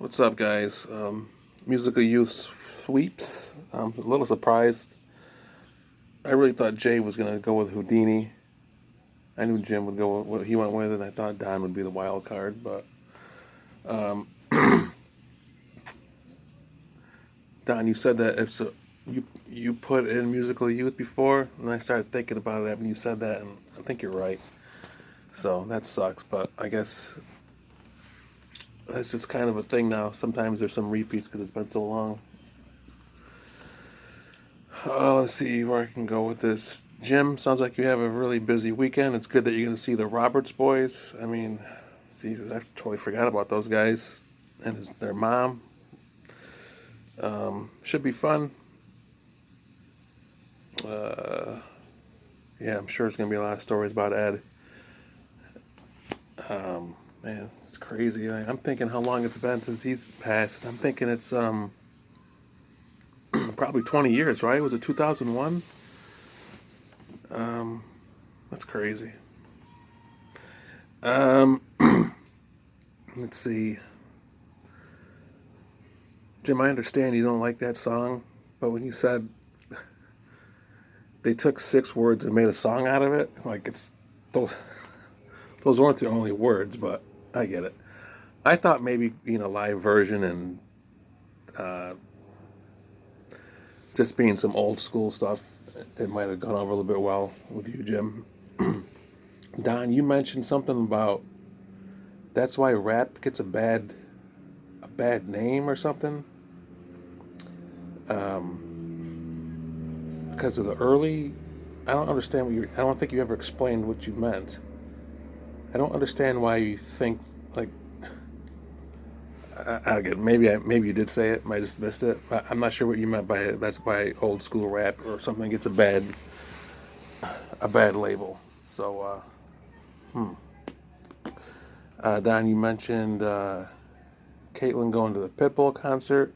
What's up, guys? Musical Youth sweeps. I'm a little surprised. I really thought Jay was gonna go with Houdini. I knew Jim would go with what he went with, and I thought Don would be the wild card. But um, Don, you said that if so, you put in Musical Youth before, and I started thinking about it when you said that, and I think you're right. So that sucks, but I guess that's just kind of a thing now. Sometimes there's some repeats because it's been so long. Let's see where I can go with this. Jim, sounds like you have a really busy weekend. It's good that you're going to see the Roberts boys. I mean, Jesus, I totally forgot about those guys and their mom. Should be fun. Uh, yeah, I'm sure there's going to be a lot of stories about Ed. Man, it's crazy. I'm thinking how long it's been since he's passed. I'm thinking it's probably 20 years, right? Was it 2001? Um, that's crazy. Um, let's see. Jim, I understand you don't like that song, but when you said they took 6 words and made a song out of it, like it's those weren't the only words, but I get it. I thought maybe live version and uh, just being some old school stuff, it might have gone over a little bit well with you, Jim. Don, you mentioned something about that's why rap gets a bad name or something. Because of the early. I don't understand what you. I don't think you ever explained what you meant. I don't understand why you think like. I get maybe you did say it. I just missed it. I'm not sure what you meant by it. That's why old school rap or something gets a bad label. So, Don, you mentioned Caitlyn going to the Pitbull concert,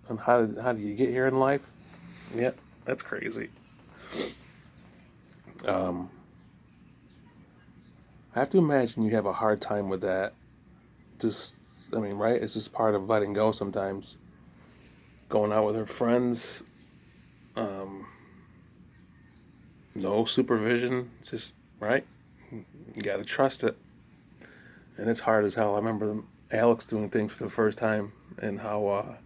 and how do you get here in life? Yep, that's crazy. Um, I have to imagine you have a hard time with that. Just, I mean, right? It's just part of letting go sometimes. Going out with her friends, um, no supervision, just right. You got to trust it, and it's hard as hell. I remember Alex doing things for the first time and how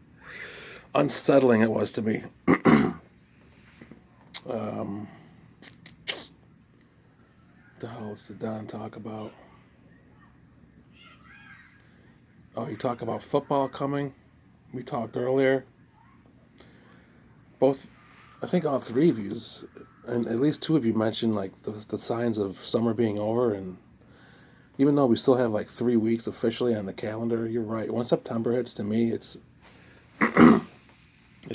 unsettling it was to me. um, the hell did Don talk about? Oh, you talk about football coming. We talked earlier. Both, I think all three of you, and at least two of you mentioned like the signs of summer being over, and even though we still have like 3 weeks officially on the calendar, you're right. Once September hits, to me, it's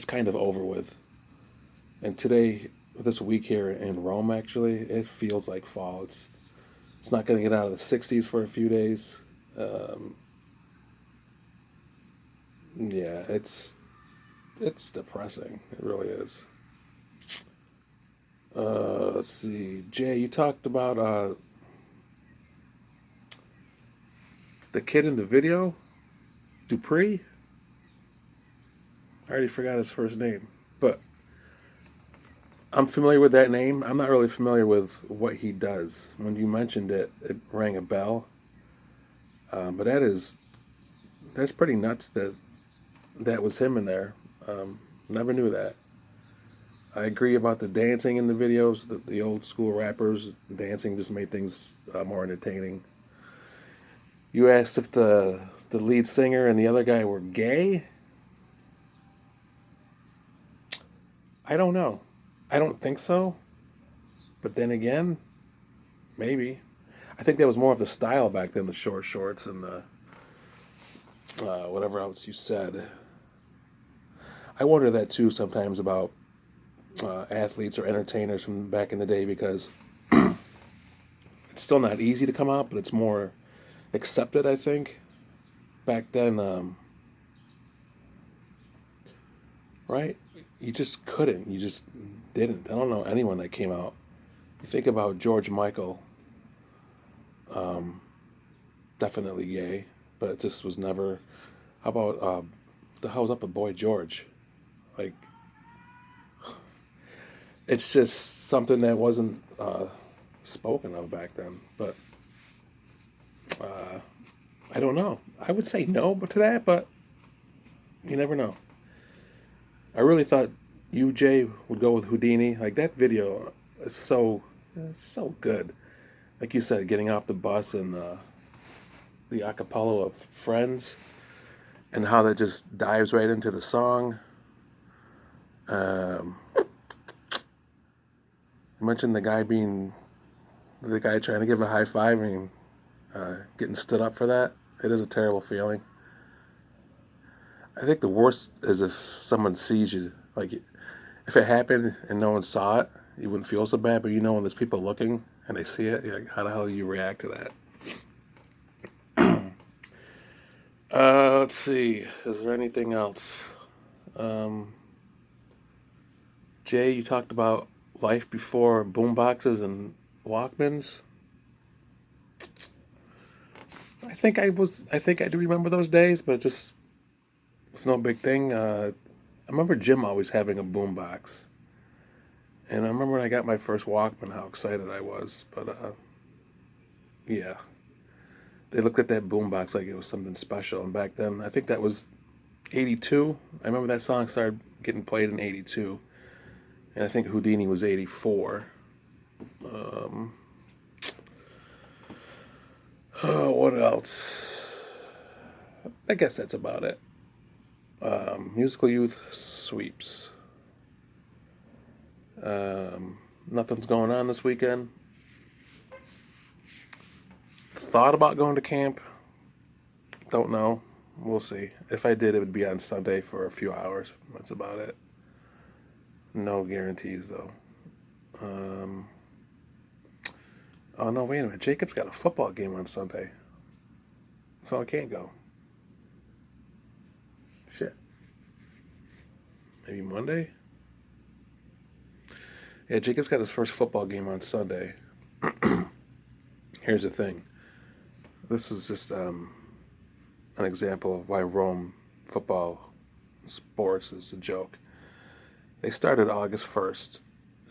kind of over with. And today, this week here in Rome, actually, it feels like fall. It's not going to get out of the 60s for a few days. Um, yeah, it's depressing. It really is. Let's see, Jay, you talked about the kid in the video, Dupree. I already forgot his first name, but I'm familiar with that name. I'm not really familiar with what he does. When you mentioned it, it rang a bell. But that's pretty nuts that that was him in there. Never knew that. I agree about the dancing in the videos. The old school rappers dancing just made things more entertaining. You asked if the lead singer and the other guy were gay. I don't know. I don't think so. But then again, maybe. I think that was more of the style back then, the short shorts and the whatever else you said. I wonder that too sometimes about athletes or entertainers from back in the day because it's still not easy to come out, but it's more accepted, I think. Back then, right? You just couldn't. You just didn't. I don't know anyone that came out. You think about George Michael, um, definitely gay, but it just was never. How about the hell's up with Boy George? Like, it's just something that wasn't spoken of back then. But I don't know. I would say no to that, but you never know. I really thought UJ would go with Houdini. Like that video is so good. Like you said, getting off the bus and the acapella of Friends and how that just dives right into the song. You mentioned the guy trying to give a high five and getting stood up for that. It is a terrible feeling. I think the worst is if someone sees you. Like, if it happened and no one saw it, you wouldn't feel so bad. But you know when there's people looking and they see it, you're like, how the hell do you react to that? Let's see. Is there anything else? Um, Jay, you talked about life before boomboxes and Walkmans. I think I do remember those days, but it's no big thing. I remember Jim always having a boombox, and I remember when I got my first Walkman, how excited I was. But yeah, they looked at that boombox like it was something special. And back then, I think that was '82. I remember that song started getting played in '82, and I think Houdini was '84. Um, oh, what else? I guess that's about it. Musical Youth sweeps. Nothing's going on this weekend. Thought about going to camp. Don't know. We'll see. If I did, it would be on Sunday for a few hours. That's about it. No guarantees, though. Um, oh, no, wait a minute. Jacob's got a football game on Sunday. So I can't go. Shit. Maybe Monday? Yeah, Jacob's got his first football game on Sunday. Here's the thing. This is just an example of why Rome football sports is a joke. They started August 1st.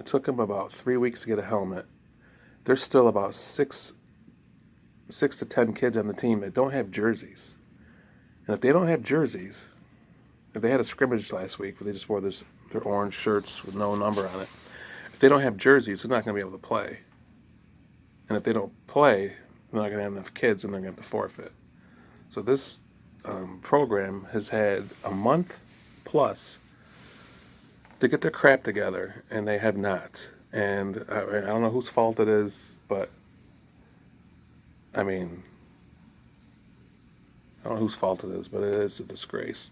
It took them about 3 weeks to get a helmet. There's still about six to 10 kids on the team that don't have jerseys. And if they don't have jerseys, if they had a scrimmage last week where they just wore their orange shirts with no number on it, if they don't have jerseys, they're not going to be able to play. And if they don't play, they're not going to have enough kids and they're going to have to forfeit. So this program has had a month plus to get their crap together, and they have not. And I don't know whose fault it is, but I mean, I don't know whose fault it is, but it is a disgrace.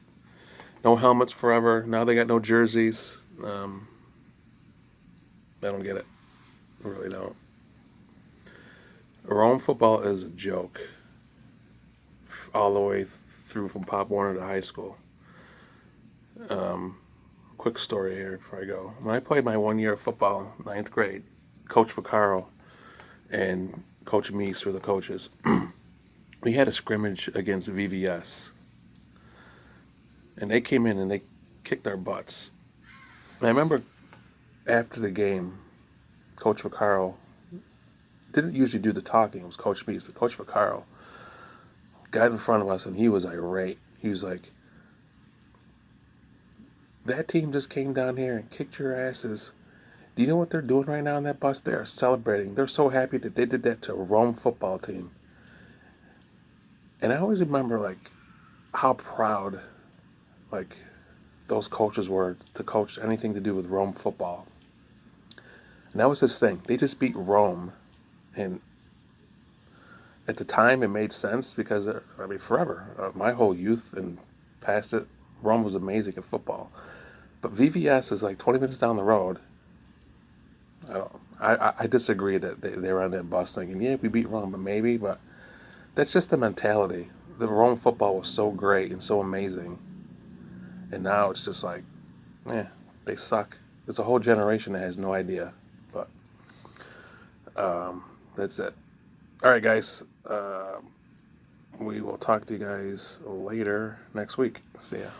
No helmets forever. Now they got no jerseys. I don't get it. I really don't. Rome football is a joke. All the way through from Pop Warner to high school. Quick story here before I go. When I played my 1 year of football, ninth grade, Coach Vaccaro and Coach Meese were the coaches. We had a scrimmage against VVS. And they came in and they kicked our butts. And I remember after the game, Coach Vaccaro didn't usually do the talking. It was Coach Meese, but Coach Vaccaro got in front of us and he was irate. He was like, that team just came down here and kicked your asses. Do you know what they're doing right now on that bus? They are celebrating. They're so happy that they did that to a Rome football team. And I always remember, like, how proud, like, those coaches were to coach anything to do with Rome football. And that was his thing. They just beat Rome. And at the time, it made sense because, forever, my whole youth and past it, Rome was amazing at football. But VVS is like 20 minutes down the road. I disagree that they were on that bus thinking, yeah, we beat Rome, but maybe. But that's just the mentality. The Rome football was so great and so amazing. And now it's just like, they suck. There's a whole generation that has no idea. But that's it. All right, guys. we will talk to you guys later next week. See ya.